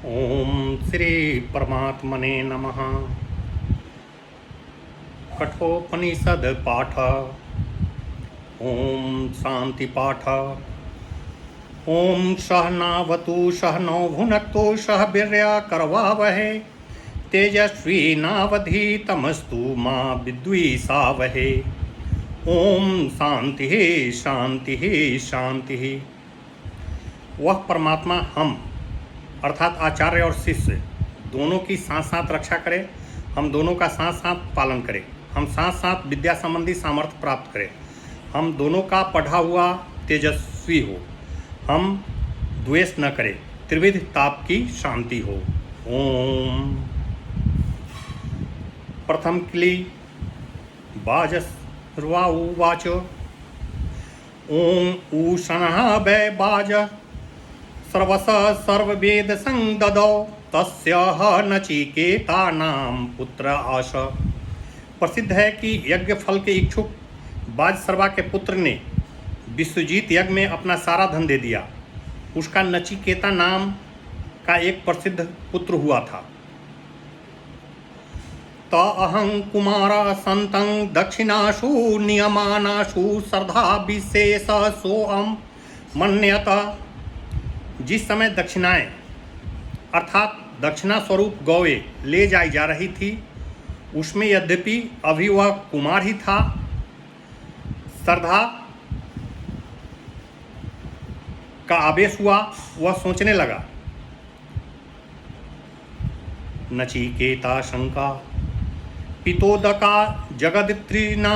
ओम श्री परमात्मने नमः। कठोपनिषद पाठ। ओम शांति पाठ। ओम सहनावतु सहनौ भुनक्तु सह वीर्या करवावहे तेजस्वी नावधीतमस्तु मा विद्विषावहे। ओम शांति शांति शांति। वह परमात्मा हम अर्थात आचार्य और शिष्य दोनों की साथ साथ रक्षा करें, हम दोनों का साथ साथ पालन करें, हम साथ साथ विद्या संबंधी सामर्थ्य प्राप्त करें, हम दोनों का पढ़ा हुआ तेजस्वी हो, हम द्वेष न करें, त्रिविध ताप की शांति हो। ओम प्रथम क्ली बाजस्वाच ओम ऊषणः वै बाज सर्वस सर्ववेद संददौ तस्यः नचिकेतानां पुत्र आश। प्रसिद्ध है कि यज्ञ फल के इच्छुक बाजसर्वा के पुत्र ने विश्वजीत यज्ञ में अपना सारा धन दे दिया। उसका नचिकेता नाम का एक प्रसिद्ध पुत्र हुआ था। त अहं कुमार संतं दक्षिणाशु नियमानाशु श्रद्धा विशेष सोअम मन्यत। जिस समय दक्षिणाएं अर्थात दक्षिणा स्वरूप गौएं ले जाई जा रही थी, उसमें यद्यपि अभी वह कुमार ही था, श्रद्धा का आवेश हुआ। वह सोचने लगा, नचिकेता शंका पितोदका जगदित्रिना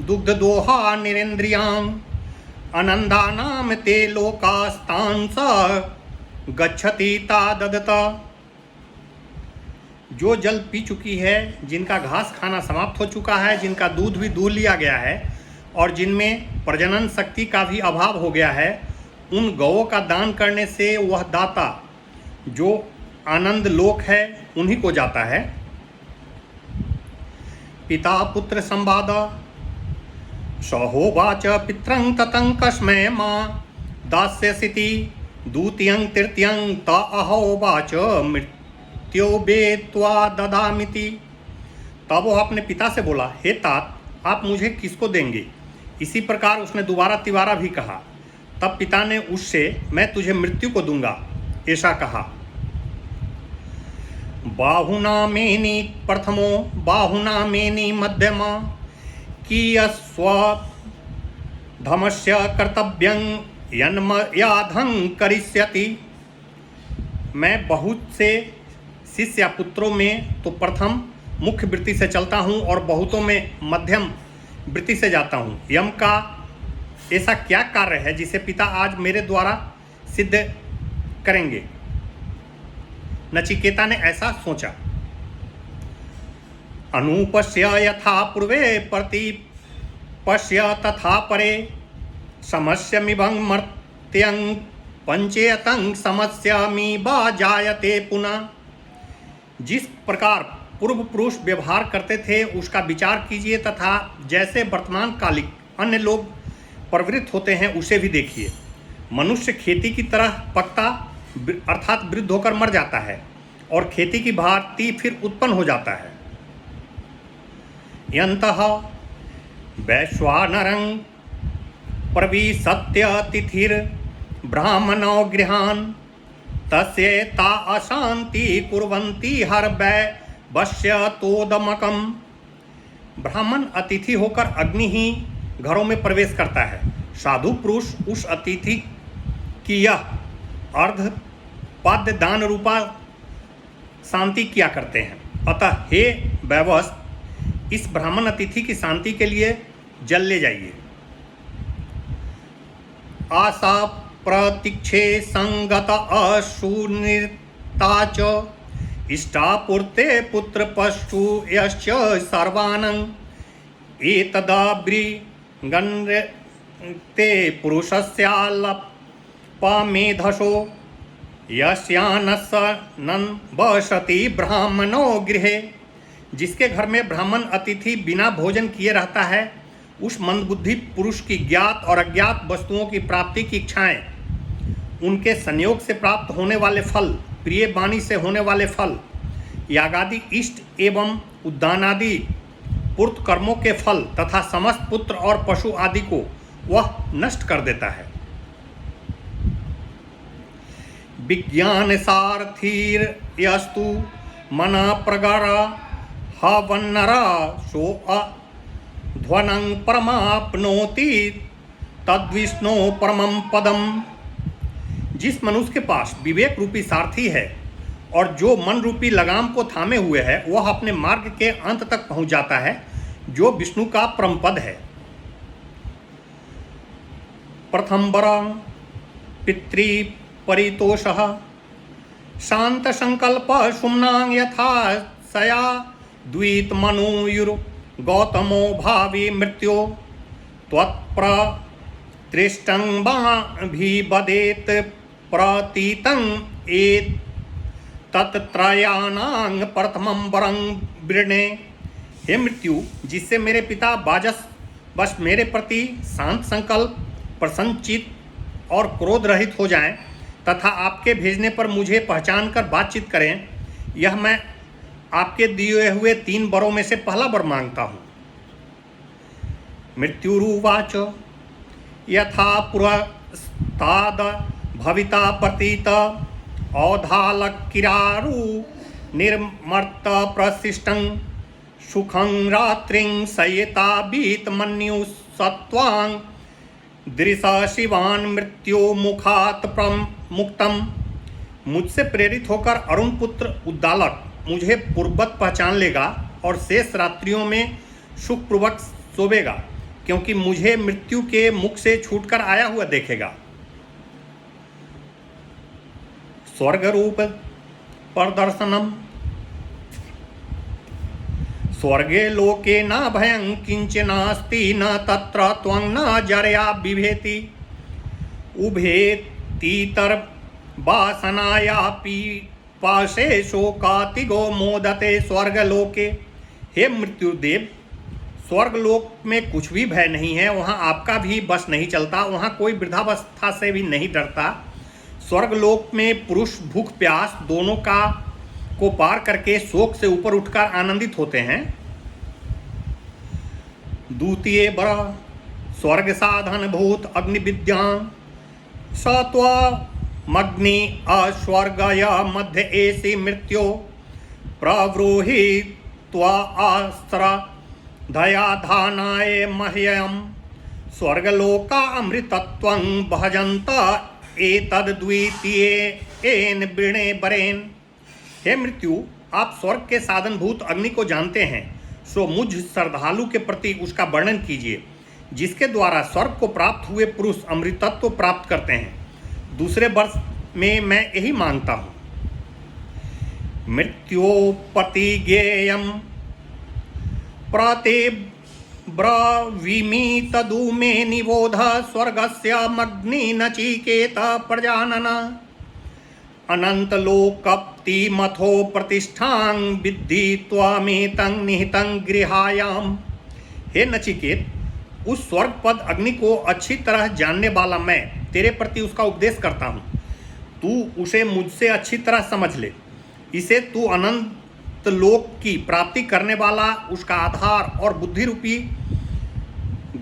दुग्धदोहा निरेन्द्रियां अनंदानाम ते लोकास्तान स गच्छति ता ददता। जो जल पी चुकी है, जिनका घास खाना समाप्त हो चुका है, जिनका दूध भी दूध लिया गया है और जिनमें प्रजनन शक्ति का भी अभाव हो गया है, उन गौओं का दान करने से वह दाता जो आनंद लोक है उन्हीं को जाता है। पिता पुत्र संवाद सहोवाच पित्रं ततं कस्मै मां दास्यसीति द्वितीयं तृतीयं त अहोवाच मृत्यो बेत्वा ददामिति। तब वो अपने पिता से बोला, हे तात, आप मुझे किसको देंगे? इसी प्रकार उसने दोबारा तिबारा भी कहा। तब पिता ने उससे, मैं तुझे मृत्यु को दूंगा, ऐसा कहा। बाहुना मेनि प्रथमो बाहुना मेनि मध्यमा कियस्व धमस्य कर्तव्यं यन्मयाधं करिष्यति। मैं बहुत से शिष्य या पुत्रों में तो प्रथम मुख्य वृत्ति से चलता हूँ और बहुतों में मध्यम वृत्ति से जाता हूँ। यम का ऐसा क्या कार्य है जिसे पिता आज मेरे द्वारा सिद्ध करेंगे? नचिकेता ने ऐसा सोचा। अनुपस्य यथा पूर्वे प्रतिपश्य तथा परे समस्यमिभं मर्त्यं पंचेयतं समस्यामि बा जायते पुनः। जिस प्रकार पूर्व पुरुष व्यवहार करते थे उसका विचार कीजिए तथा जैसे वर्तमान कालिक अन्य लोग प्रवृत्त होते हैं उसे भी देखिए। मनुष्य खेती की तरह पकता अर्थात वृद्ध होकर मर जाता है और खेती की भांति फिर उत्पन्न हो जाता है। यन्तः वैश्वानरं प्रविशत्य तिथिर ब्राह्मणो गृहान् तस्य ता अशांति कुर्वन्ति हर वैश्य तोदमकम्। ब्राह्मण अतिथि होकर अग्नि ही घरों में प्रवेश करता है। साधु पुरुष उस अतिथि की यह अर्ध पाद्य दान रूपा शांति किया करते हैं। अतः हे वैवस्व, इस ब्राह्मण अतिथि की शांति के लिए जल ले जाइए। आशा प्रतीक्षे संगत अशून्यता च इष्टापूर्ते पुत्र पशु यश्च सर्वानं एतदाब्रिगण्यते पुरुषस्यालपमेधसो यस्यानसनं वसति ब्राह्मणो गृहे। जिसके घर में ब्राह्मण अतिथि बिना भोजन किए रहता है, उस मंदबुद्धि पुरुष की ज्ञात और अज्ञात वस्तुओं की प्राप्ति की इच्छाएं, उनके संयोग से प्राप्त होने वाले फल प्रिय वाणी से होने वाले फल, यागादि इष्ट एवं उद्यानादि पूर्त कर्मों के फल तथा समस्त पुत्र और पशु आदि को वह नष्ट कर देता है। विज्ञान सारथीर यस्तु मना प्रगारा हवन्नरा सो ध्वनं परमाप्नोति तद्विष्णु परमं पदम। जिस मनुष्य के पास विवेक रूपी सारथी है और जो मन रूपी लगाम को थामे हुए है, वह अपने मार्ग के अंत तक पहुंच जाता है, जो विष्णु का परम पद है। प्रथम बरा पितृ परितोषः शांत संकल्प सुम्नां यथा सया द्वीत मनुयुर गौतमो भावी मृत्यो त्वत्प्रतृष्टं बदेत प्रतीतं एत तत्त्रयाणां प्रथमं वरं वृणे। हे मृत्यु, जिससे मेरे पिता बाजस बस मेरे प्रति शांत संकल्प, प्रसन्नचित और क्रोध रहित हो जाएं तथा आपके भेजने पर मुझे पहचान कर बातचीत करें, यह मैं आपके दिए हुए 3 वरों में से पहला वर मांगता हूँ। मृत्युरुवाच यथा पुरस्ताद भविता प्रतीत औधालकिरारु निर्मर्त प्रशिष्टं सुखं रात्रिं सयेता बीत मन्यु सत्वां दृशा शिवान मृत्यो मुखात मुक्तम। मुझसे प्रेरित होकर अरुण पुत्र उद्दालक मुझे पूर्ववत पहचान लेगा और शेष रात्रियों में सुखपूर्वक सोवेगा, क्योंकि मुझे मृत्यु के मुख से छूटकर आया हुआ देखेगा। स्वर्ग रूप प्रदर्शनम स्वर्गे लोके न भयं किंचनास्ति न तत्र त्वं न जरया बिभेति उभेतीतर वासनायापि पाशे शोकातिगो मोदते स्वर्गलोके। हे मृत्युदेव, स्वर्गलोक में कुछ भी भय नहीं है, वहाँ आपका भी बस नहीं चलता, वहाँ कोई वृद्धावस्था से भी नहीं डरता। स्वर्गलोक में पुरुष भूख प्यास दोनों को पार करके शोक से ऊपर उठकर आनंदित होते हैं। द्वितीय बरा स्वर्ग साधन भूत अग्नि विद्या सत्वमग्नि अस्वर्गय मध्य एसी मृत्यो प्रव्रूहि त्वा अस्त्र दयाधानाय मह्यम स्वर्गलोका अमृतत्वं भजन्त एतद्वितीयेन वृणे वरेन। हे मृत्यु, आप स्वर्ग के साधनभूत अग्नि को जानते हैं, सो मुझ श्रद्धालु के प्रति उसका वर्णन कीजिए, जिसके द्वारा स्वर्ग को प्राप्त हुए पुरुष अमृतत्व प्राप्त करते हैं। दूसरे वर्ष में मैं यही मांगता हूँ। मृत्योपति ज्ञेयम प्रते ब्रवीमि तदु मे निबोध स्वर्गस्य मग्नि नचिकेत प्रजानन अनंतलोकप्ति मथो प्रतिष्ठां विद्धि त्वमेतं निहितं गृहायाम। हे नचिकेत, उस स्वर्ग पद अग्नि को अच्छी तरह जानने वाला मैं तेरे प्रति उसका उपदेश करता हूँ। तू उसे मुझसे अच्छी तरह समझ ले। इसे तू अनंत लोक की प्राप्ति करने वाला उसका आधार और बुद्धि रूपी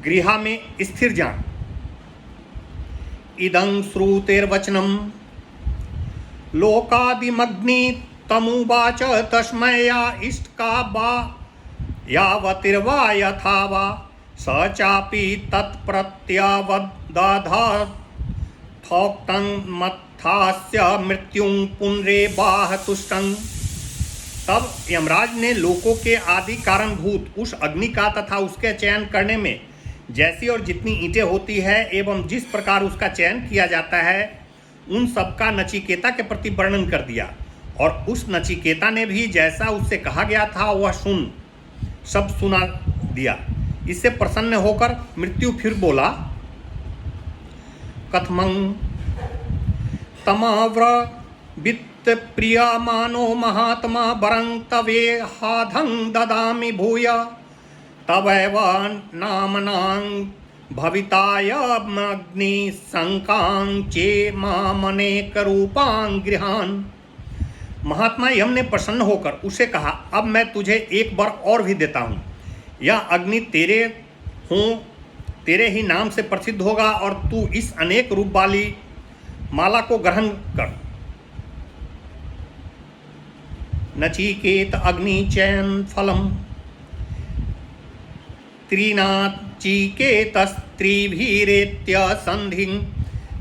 गृह में स्थिर जान। इदं श्रुतेर्वचनम लोकादिमग्नि तमुवाच तस्मै या इष्टका वा यावतिर्वा यथा वा स चापि तत्प्रत्यावदधाथोक्तं मत्थास्य मृत्युं पुनरेवाह तुष्टं। तब यमराज ने लोकों के आदि कारणभूत उस अग्नि का तथा उसके चयन करने में जैसी और जितनी ईंटें होती है एवं जिस प्रकार उसका चयन किया जाता है, उन सब का नचिकेता के प्रति वर्णन कर दिया। और उस नचिकेता ने भी जैसा उससे कहा गया था वह सब सुना दिया। इससे प्रसन्न होकर मृत्यु फिर बोला, कथमं तमाव्र वित्त प्रियमानो महात्मा वरं तवे हाधं ददामि भूय तवैव नामनां भवितायमग्नि शंकां चे मामनेक रूपां गृहान्। महात्मा यम ने प्रसन्न होकर उसे कहा, अब मैं तुझे एक वर और भी देता हूँ। यह अग्नि तेरे ही नाम से प्रसिद्ध होगा और तू इस अनेक रूप वाली माला को ग्रहण कर। नचिकेत अग्नि चयन फलम त्रिनाचिकेतस्त्रिभिरेत्य संधि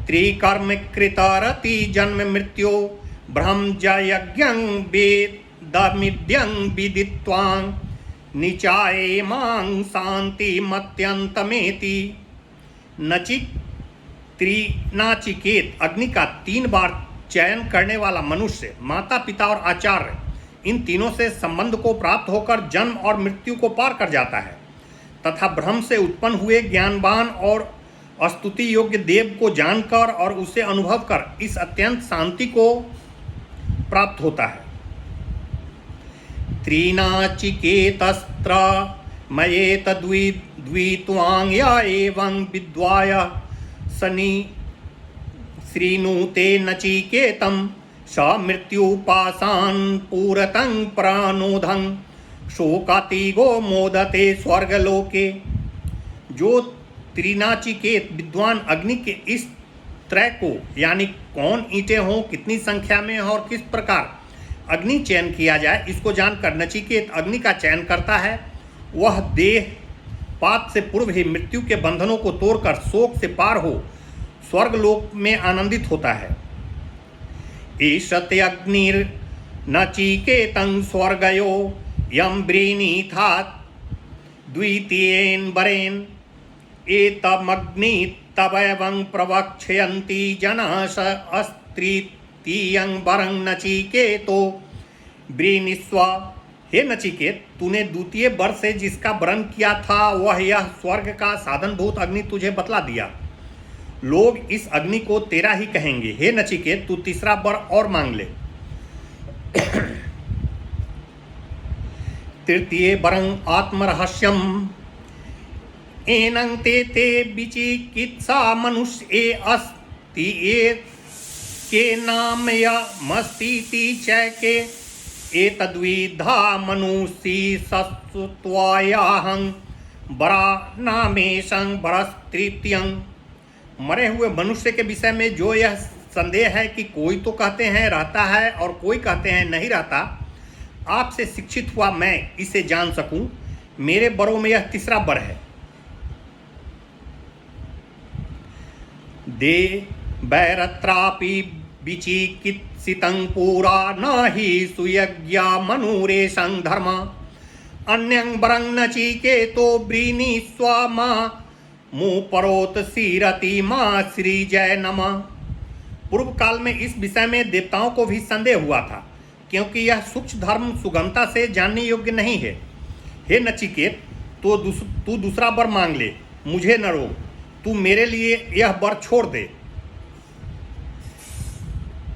त्रिकर्म कृतरति जन्म मृत्यो ब्रह्मजयज्ञं वेदमिद्यं विदित्वां निचाये मां शान्तिमत्यन्तमेति। त्रिनाचिकेत अग्नि का 3 बार चयन करने वाला मनुष्य माता पिता और आचार्य इन तीनों से संबंध को प्राप्त होकर जन्म और मृत्यु को पार कर जाता है तथा ब्रह्म से उत्पन्न हुए ज्ञानवान और स्तुति योग्य देव को जानकर और उसे अनुभव कर इस अत्यंत शांति को प्राप्त होता है। त्रिनाचिकेतस्त्र मयेत द्वित्वांग या एवं विद्वाय सनि श्रीनुते नचिकेतम स मृत्युपाशान पूरतं प्राणोधं शोकातिगो मोदते स्वर्गलोके। जो त्रिनाचिकेत विद्वान अग्नि के इस त्रय को यानी कौन ईंटें हों, कितनी संख्या में हो और किस प्रकार अग्नि चयन किया जाए, इसको जानकर नचिकेत अग्नि का चयन करता है। वह देह पात से पूर्व ही मृत्यु के बंधनों को तोड़कर शोक से पार हो स्वर्गलोक में आनंदित होता है। ईशते अग्निर्नचिकेतं स्वर्गयो यम व्रीणीथा द्वितीयेन वरेन एतमग्नि तवैवं प्रवक्ष्यन्ति जनाः तृतीयं वरं नचिकेतो व्रीणीष्व। हे नचिकेत, तूने द्वितीय वर से जिसका वरण किया था वह यह स्वर्ग का साधनभूत अग्नि तुझे बतला दिया। लोग इस अग्नि को तेरा ही कहेंगे। हे नचिकेत, तू तीसरा वर और मांग ले। तृतीय वरं आत्मरहस्यम एनं ते विचिकित्सा मनुष्ये अस्ति के नामयमस्तीति चैके एतद्विधा मनुष्य सत्त्वायाहं वरा नामेशं वरस्तृतीयं। मरे हुए मनुष्य के विषय में जो यह संदेह है कि कोई तो कहते हैं रहता है और कोई कहते हैं नहीं रहता, आपसे शिक्षित हुआ मैं इसे जान सकूं। मेरे बरों में यह तीसरा वर है। दे वैरत्रापि विचिकित्सितं पुरा न हि सुयज्ञा मनुरेशं धर्म अन्यं वरं नचिकेतो व्रीणीष्व मा मुपरोत सीरति माँ श्री जय नमः। पूर्व काल में इस विषय में देवताओं को भी संदेह हुआ था, क्योंकि यह सूक्ष्म धर्म सुगमता से जानने योग्य नहीं है। हे नचिकेत, तो तू दूसरा वर मांग ले, मुझे न रोक। तू मेरे लिए यह वर छोड़ दे।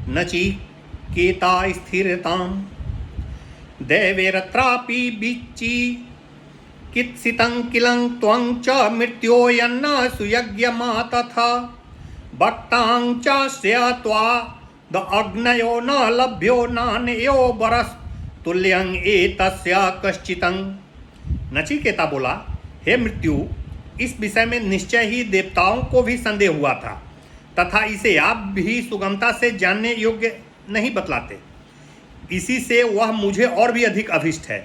नचिकेता स्थिरतां दैवेरत्रापि विचिकित्सितं किलं त्वं च मृत्यो यन्न सुयज्ञमा तथा भक्तां च स्यात्वा द अग्नयो न लभ्यो नान्यो वरस् तुल्यं एतस्य कश्चितं। नचिकेता बोला, हे मृत्यु, इस विषय में निश्चय ही देवताओं को भी संदेह हुआ था तथा इसे आप भी सुगमता से जानने योग्य नहीं बतलाते। इसी से वह मुझे और भी अधिक अभिष्ट है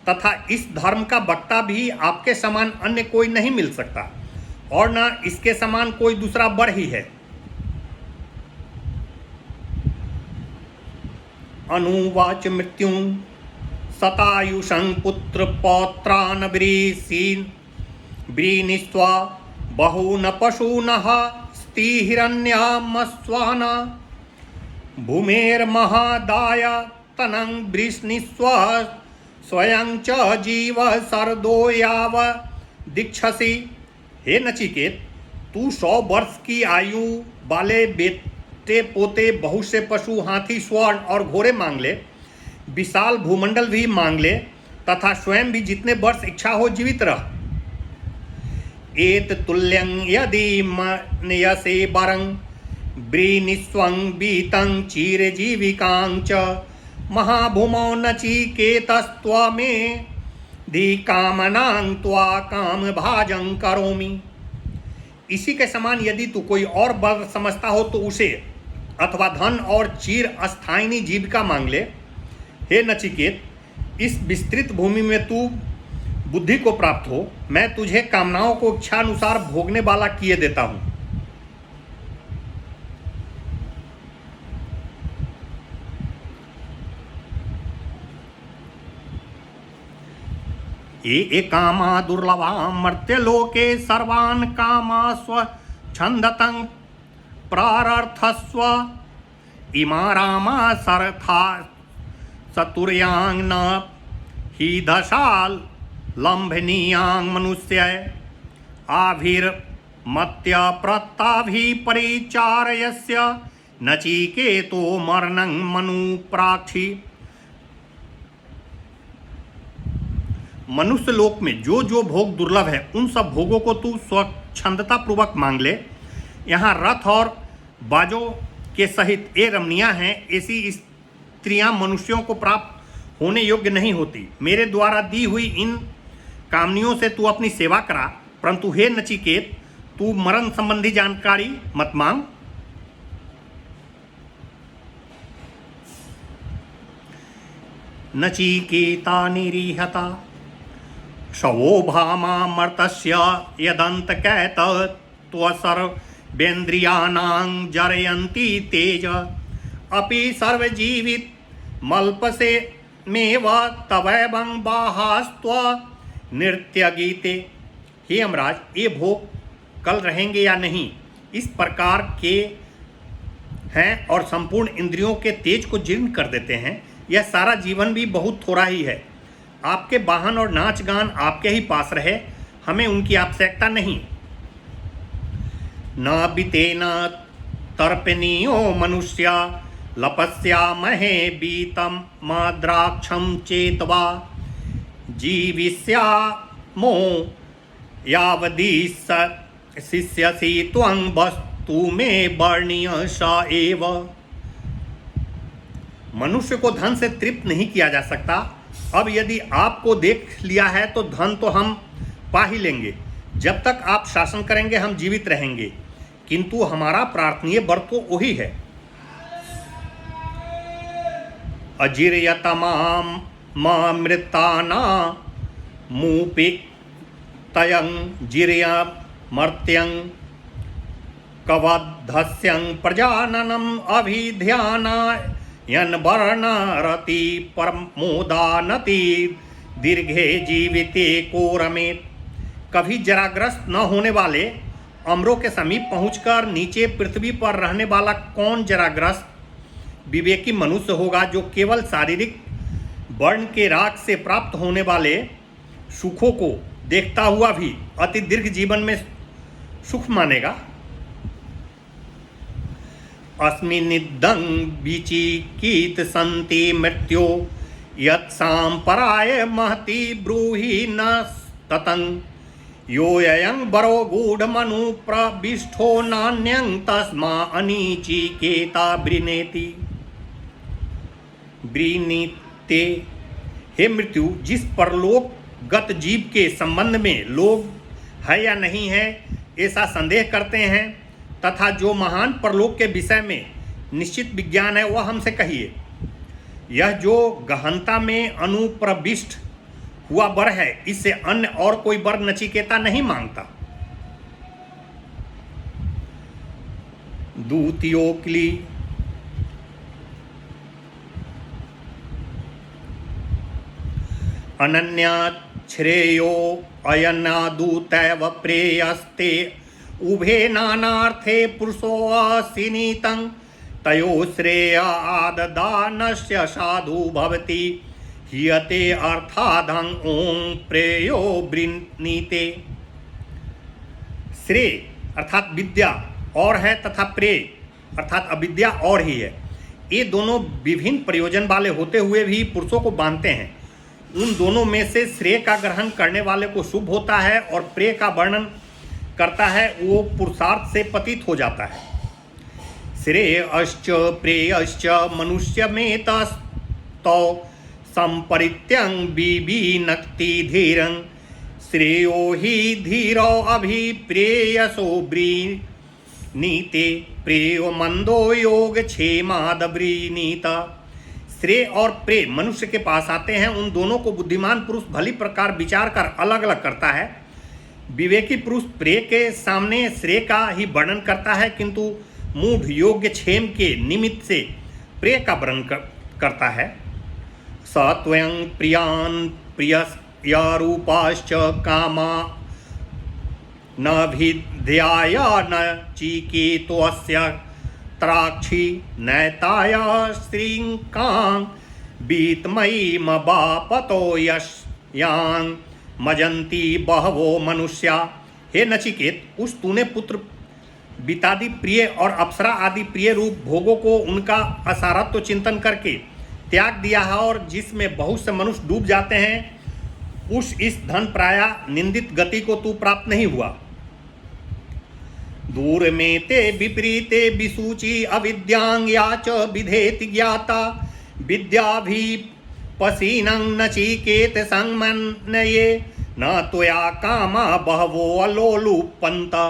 तथा इस धर्म का वक्ता भी आपके समान अन्य कोई नहीं मिल सकता और न इसके समान कोई दूसरा वर ही है। अनुवाच मृत्युं शतायुषं पुत्र पौत्रान् व्रीणीष्व बहून् पशूनः स्तिहिरण्यामस्वान् भूमेर्महादाय तनं वृष्णीष्व स्वयं च जीव शरदो याव दीक्षसि। हे नचिकेत, तू 100 वर्ष की आयु वाले बेटे पोते बहुत से पशु हाथी स्वर्ण और घोड़े मांग ले, विशाल भूमंडल भी मांग ले तथा स्वयं भी जितने वर्ष इच्छा हो जीवित रह। एत तुल्यं यदि मन्यसे वरं व्रीणीष्वं वीतं चिरजीविकां च महाभूमौ नचिकेतस्त्वमें धी कामनां त्वा काम भाजं करोमि। इसी के समान यदि तू कोई और वर समझता हो तो उसे अथवा धन और चिर अस्थायिनी जीविका मांग ले। हे नचिकेत, इस विस्तृत भूमि में तू बुद्धि को प्राप्त हो, मैं तुझे कामनाओं को इच्छानुसार भोगने वाला किए देता हूं। ये कामा दुर्लभा मर्त्यलोके सर्वान् कामा स्वच्छन्दतं प्रारर्थस्व इमा रामा सरथा चतुर्यां न हि दशाल लंभनीयां मनुष्य आभिर्मत्य प्रत्ताभि परिचारयस्य नचिकेतो मरणं मनुप्राक्षि। मनुष्य लोक में जो जो भोग दुर्लभ है उन सब भोगों को तू स्वच्छंदता पूर्वक मांग ले। यहाँ रथ और बाजों के सहित ये रमणियाँ हैं, ऐसी स्त्रियां मनुष्यों को प्राप्त होने योग्य नहीं होती। मेरे द्वारा दी हुई इन कामनियों से तू अपनी सेवा करा, परंतु हे नचिकेत, तू मरण संबंधी जानकारी मत मांग। नचिकेता निरीहता शवो भामा मर्तस्य यदंतकैत त्वसर्वेन्द्रियाणां जरयन्ति तेज अपि सर्वजीवित मल्पसे मेव तवैवं बाहास्त्व नृत्य गीते। हे यमराज, ये भोग कल रहेंगे या नहीं, इस प्रकार के हैं और संपूर्ण इंद्रियों के तेज को जीर्ण कर देते हैं। यह सारा जीवन भी बहुत थोड़ा ही है। आपके वाहन और नाच गान आपके ही पास रहे, हमें उनकी आवश्यकता नहीं। न बीतेन तर्पणीयो मनुष्या लपस्यामहे बीतम माद्राक्षं चेतवा जीविष्यामो यावदी शिष्यसि त्वं वस्तु में वर्णीय स एव। मनुष्य को धन से तृप्त नहीं किया जा सकता। अब यदि आपको देख लिया है तो धन तो हम पा ही लेंगे। जब तक आप शासन करेंगे हम जीवित रहेंगे, किंतु हमारा प्रार्थनीय वर तो वही है। अजीर्यतमाम मृताना मूपे तयं जिर्या मर्त्यं कवधस्यं प्रजाननम अभिध्याना यन वर्णरति परमोदानति दीर्घे जीविते को रमेत। कभी जराग्रस्त न होने वाले अमरों के समीप पहुंचकर नीचे पृथ्वी पर रहने वाला कौन जराग्रस्त विवेकी मनुष्य होगा जो केवल शारीरिक वर्ण के राग से प्राप्त होने वाले सुखों को देखता हुआ भी अति दीर्घ जीवन में सुख मानेगा। अस्मिन्निदं विचिकीत संति मृत्यो यत्सां पराय महति ब्रूहि न ततं योऽयं वरो गूढ़मनु प्रविष्टो नान्यं तस्मा अनिचिकेता वृणेति। वृणीते, हे मृत्यु, जिस परलोक गत जीव के संबंध में लोग है या नहीं है ऐसा संदेह करते हैं तथा जो महान परलोक के विषय में निश्चित विज्ञान है वह हमसे कहिए। यह जो गहनता में अनुप्रविष्ट हुआ वर है, इससे अन्य और कोई वर नचिकेता नहीं मांगता। दूतियोक्ली अनन्या श्रेयो अयनादूतैव प्रेयस्ते उभे नानार्थे पुरुषोऽसिनीतं तयो श्रेयाददानस्य साधु भवति हियते अर्थाधं ओं प्रेयो वृणीते। श्रेय अर्थात विद्या और है तथा प्रेय अर्थात अविद्या और ही है। ये दोनों विभिन्न प्रयोजन वाले होते हुए भी पुरुषों को बांधते हैं। उन दोनों में से श्रेय का ग्रहण करने वाले को शुभ होता है और प्रेय का वर्णन करता है वो पुरुषार्थ से पतित हो जाता है। श्रेयश्च प्रेयश्च मनुष्य में तौ संपरित्यं विविनक्ति धीरं श्रेयो हि धीरो अभिप्रेयसो ब्रीनीते प्रेयो मंदो योग क्षेमाद ब्रीनीता। श्रेय और प्रेय मनुष्य के पास आते हैं, उन दोनों को बुद्धिमान पुरुष भली प्रकार विचार कर अलग अलग करता है। विवेकी पुरुष प्रेय के सामने श्रेय का ही वर्णन करता है, किंतु मूढ़ योग्य क्षेम के निमित्त से प्रेय का वर्णन करता है। सत्वं प्रियान प्रियरूपाश्च कामा न भिद्याय न चिकेतोऽस्य त्राक्षी नैताया श्रीकां बीतमयी मबापतो यश्यां मजंती बहवो मनुष्या। हे नचिकेत, उस तूने पुत्र बितादि प्रिय और अप्सरा आदि प्रिय रूप भोगों को उनका असारत्व चिंतन करके त्याग दिया है, और जिसमें बहुत से मनुष्य डूब जाते हैं, उस इस धन प्राया निंदित गति को तू प्राप्त नहीं हुआ। दूर में ते विपरीते विसूचि अविद्यांग या च विधेति ज्ञाता विद्या भी पसीनं नचिकेत संमन्ये न त्वया कामा बहवो अलोलुपन्ता।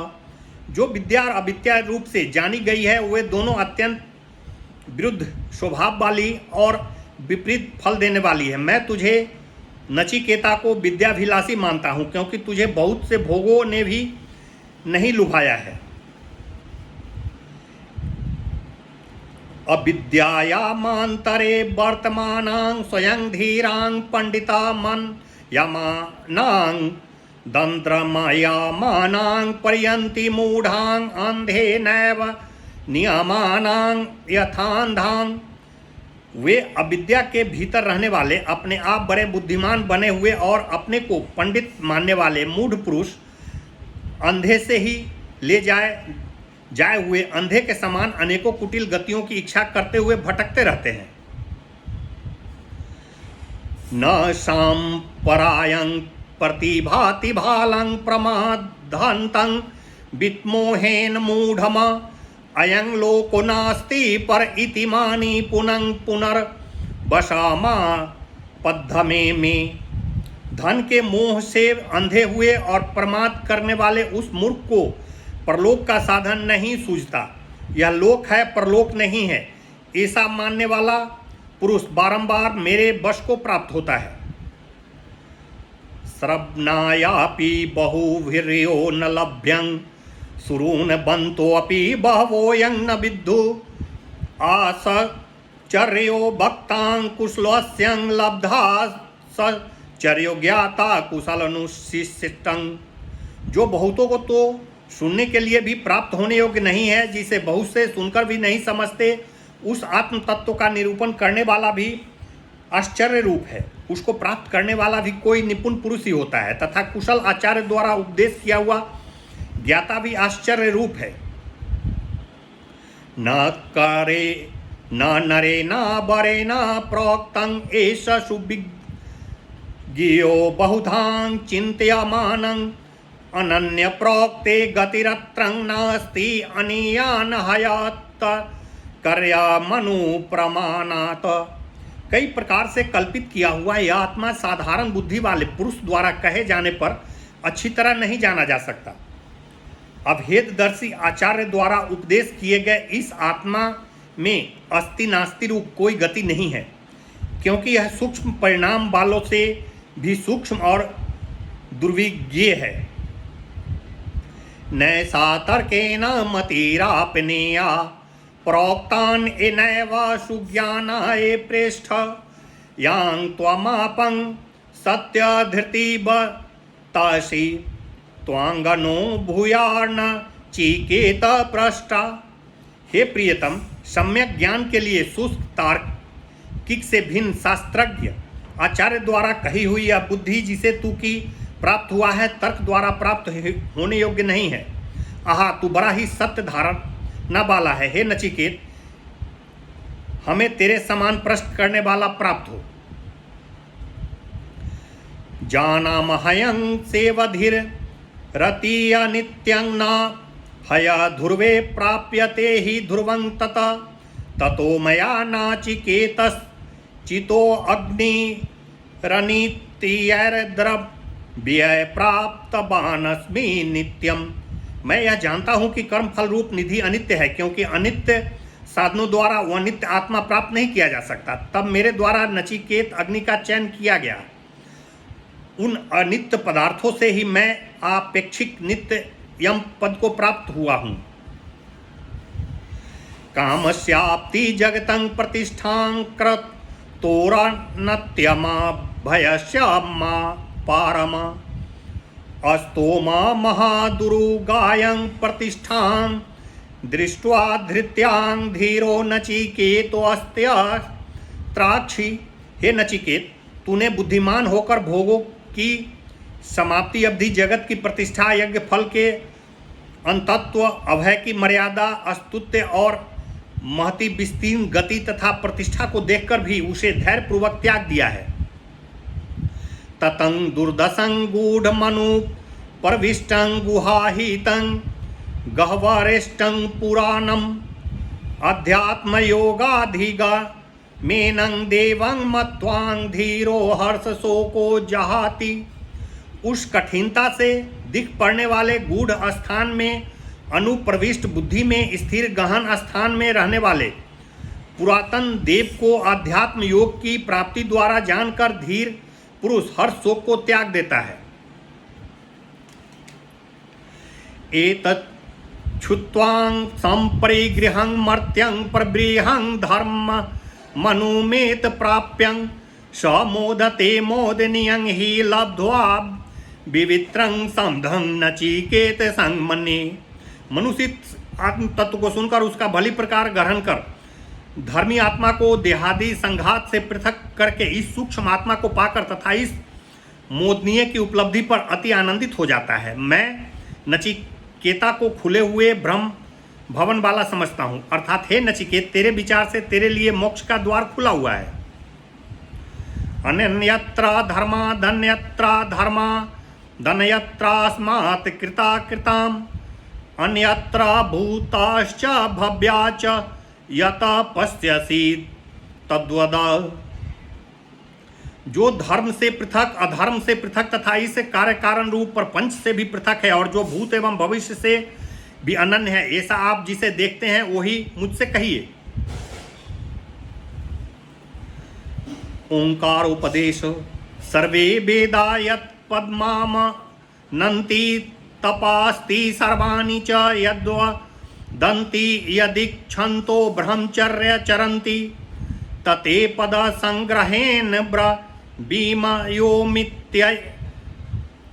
जो विद्या और अविद्या रूप से जानी गई है, वे दोनों अत्यंत विरुद्ध स्वभाव वाली और विपरीत फल देने वाली है। मैं तुझे नचिकेता को विद्याभिलाषी मानता हूँ, क्योंकि तुझे बहुत से भोगों ने भी नहीं लुभाया है। अविद्यायामान्तरे वर्तमानां स्वयं धीरां पंडिता मन यमानां दंद्रमयामानां पर्यन्ति मूढ़ां अंधे नैव नियमानां यथांधां। वे अविद्या के भीतर रहने वाले, अपने आप बड़े बुद्धिमान बने हुए और अपने को पंडित मानने वाले मूढ़ पुरुष अंधे से ही ले जाए हुए अंधे के समान अनेकों कुटिल गतियों की इच्छा करते हुए भटकते रहते हैं। न सांपरायं प्रतिभाति भालं प्रमादन्तं वित्मोहेन मूढ़मा अयं लोको नास्ति पर इति मानी पुनः पुनर्वशामा पद्धमे में। धन के मोह से अंधे हुए और प्रमाद करने वाले उस मूर्ख को परलोक का साधन नहीं सूझता। यह लोक है, परलोक नहीं है, ऐसा मानने वाला पुरुष बारंबार मेरे वश को प्राप्त होता है। श्रवणायापि बहुभिर्यो न लभ्यं सुरून बंतो अपि बहवो यं न विद्धु आसचर्यो भक्तां कुशलस्यं लब्धा सचर्यो ज्ञाता कुशलनुशिष्टं। जो बहुतों को तो सुनने के लिए भी प्राप्त होने योग्य नहीं है, जिसे बहुत से सुनकर भी नहीं समझते, उस आत्म तत्व का निरूपण करने वाला भी आश्चर्य रूप है। उसको प्राप्त करने वाला भी कोई निपुण पुरुष ही होता है, तथा कुशल आचार्य द्वारा उपदेश किया हुआ ज्ञाता भी आश्चर्य रूप है। न करे न नरे न बरे न प्रोक्तं एष सुविज्ञो बहुधां चिन्तयमानं अनन्य प्रोक्ते गतिरत्रं नास्ति अनियान हयात कर्या मनु प्रमाणात। कई प्रकार से कल्पित किया हुआ यह आत्मा साधारण बुद्धि वाले पुरुष द्वारा कहे जाने पर अच्छी तरह नहीं जाना जा सकता। अभेददर्शी आचार्य द्वारा उपदेश किए गए इस आत्मा में अस्ति नास्ति रूप कोई गति नहीं है, क्योंकि यह सूक्ष्म परिणाम वालों से भी सूक्ष्म और दुर्विज्ञेय है। नैसा तर्केण मतिरापनेया प्रोक्तान एनैव सुज्ञानाय प्रेष्ठ यां त्वमापं सत्यधृतिबतासि त्वांगनो भूयार्न चिकेत प्रष्टा। हे प्रियतम, सम्यक ज्ञान के लिए शुष्क तार्किक से भिन्न शास्त्रज्ञ आचार्य द्वारा कही हुई यह बुद्धि जिसे तू की प्राप्त हुआ है, तर्क द्वारा प्राप्त होने योग्य नहीं है। आहा, तू बड़ा ही सत्य धारणा वाला है। हे नचिकेत, हमें तेरे समान प्रश्न करने वाला प्राप्त हो। जानामहयं सेवधिर रतिया नित्यं न हया ध्रुवे प्राप्यते हि ध्रुवं तत ततो मया नाचिकेतस् चितो अग्निरनीत्यैर्द्रव्य प्राप्त बानस्मि नित्यम। मैं यह जानता हूँ कि कर्म फल रूप निधि अनित्य है, क्योंकि अनित्य साधनों द्वारा वह नित्य आत्मा प्राप्त नहीं किया जा सकता। तब मेरे द्वारा नचिकेत अग्नि का चयन किया गया। उन अनित्य पदार्थों से ही मैं आपेक्षिक नित्य यम पद को प्राप्त हुआ हूँ। कामस्याप्ति जगतं प्रतिष्ठां कृत तोरणत्यमा भयस्यामा पारमा अस्तोमा महादुरुगायं प्रतिष्ठां दृष्ट्वा धृत्यां धीरो नचिकेतो अस्त्यात्राक्षी। हे नचिकेत, तूने बुद्धिमान होकर भोगों की समाप्ति अवधि, जगत की प्रतिष्ठा, यज्ञ फल के अंतत्व, अभय की मर्यादा, अस्तुत्य और महती विस्तीर्ण गति तथा प्रतिष्ठा को देखकर भी उसे धैर्य पूर्वक त्याग दिया है। ततं दुर्दशं गूढ़ मनु परविष्टं गुहाहितं गह्वरेष्टं पुराणम अध्यात्म योगाधिगा मेनं देवं मत्वां धीरो हर्ष शोको जहाति। उस कठिनता से दिख पड़ने वाले गूढ़ स्थान में, अनुप्रविष्ट बुद्धि में स्थिर गहन स्थान में रहने वाले पुरातन देव को अध्यात्म योग की प्राप्ति द्वारा जानकर धीर पुरुष हर्ष शोक को त्याग देता है। एतत् क्षुत्वां संपरिगृहं मर्त्यं प्रबृहं धर्म मनुमेत प्राप्यं स मोदते मोदनीयं हि लब्ध्वा विवित्रं समधं नचिकेत संगमने। मनुष्य आत्म तत्व को सुनकर उसका भली प्रकार ग्रहण कर धर्मी आत्मा को देहादि संघात से पृथक करके इस सूक्ष्म आत्मा को पाकर तथा इस मोदनीय की उपलब्धि पर अति आनंदित हो जाता है। मैं नचिकेता को खुले हुए ब्रह्म भवन वाला समझता हूँ, अर्थात हे नचिकेत, तेरे विचार से तेरे लिए मोक्ष का द्वार खुला हुआ है। अन्यत्र धर्मा धन्यत्र धर्मा धनयत्रास्मात् कृता कृताम अन्यत्र भूताश्च भव्याच यत पश्यसि तद्वद। जो धर्म से पृथक, अधर्म से पृथक तथा इस कार्य कारण रूप प्रपंच से भी पृथक है, और जो भूत एवं भविष्य से भी अनन्य है, ऐसा आप जिसे देखते हैं वही मुझसे कहिए। ओंकारोपदेश सर्वे वेदा यत् पद्माम नन्ति तपास्ति सर्वाणि च यद्वदन्ति यदीक्षन्तो ब्रह्मचर्य चरन्ति तते पद संग्रहेन ब्रवीमयोमित्य।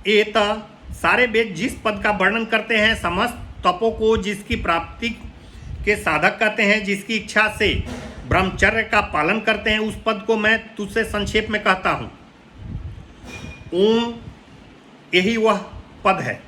एत सारे वेद जिस पद का वर्णन करते हैं, समस्त तपों को जिसकी प्राप्ति के साधक कहते हैं, जिसकी इच्छा से ब्रह्मचर्य का पालन करते हैं, उस पद को मैं तुझसे संक्षेप में कहता हूँ। ओम यही वह पद है।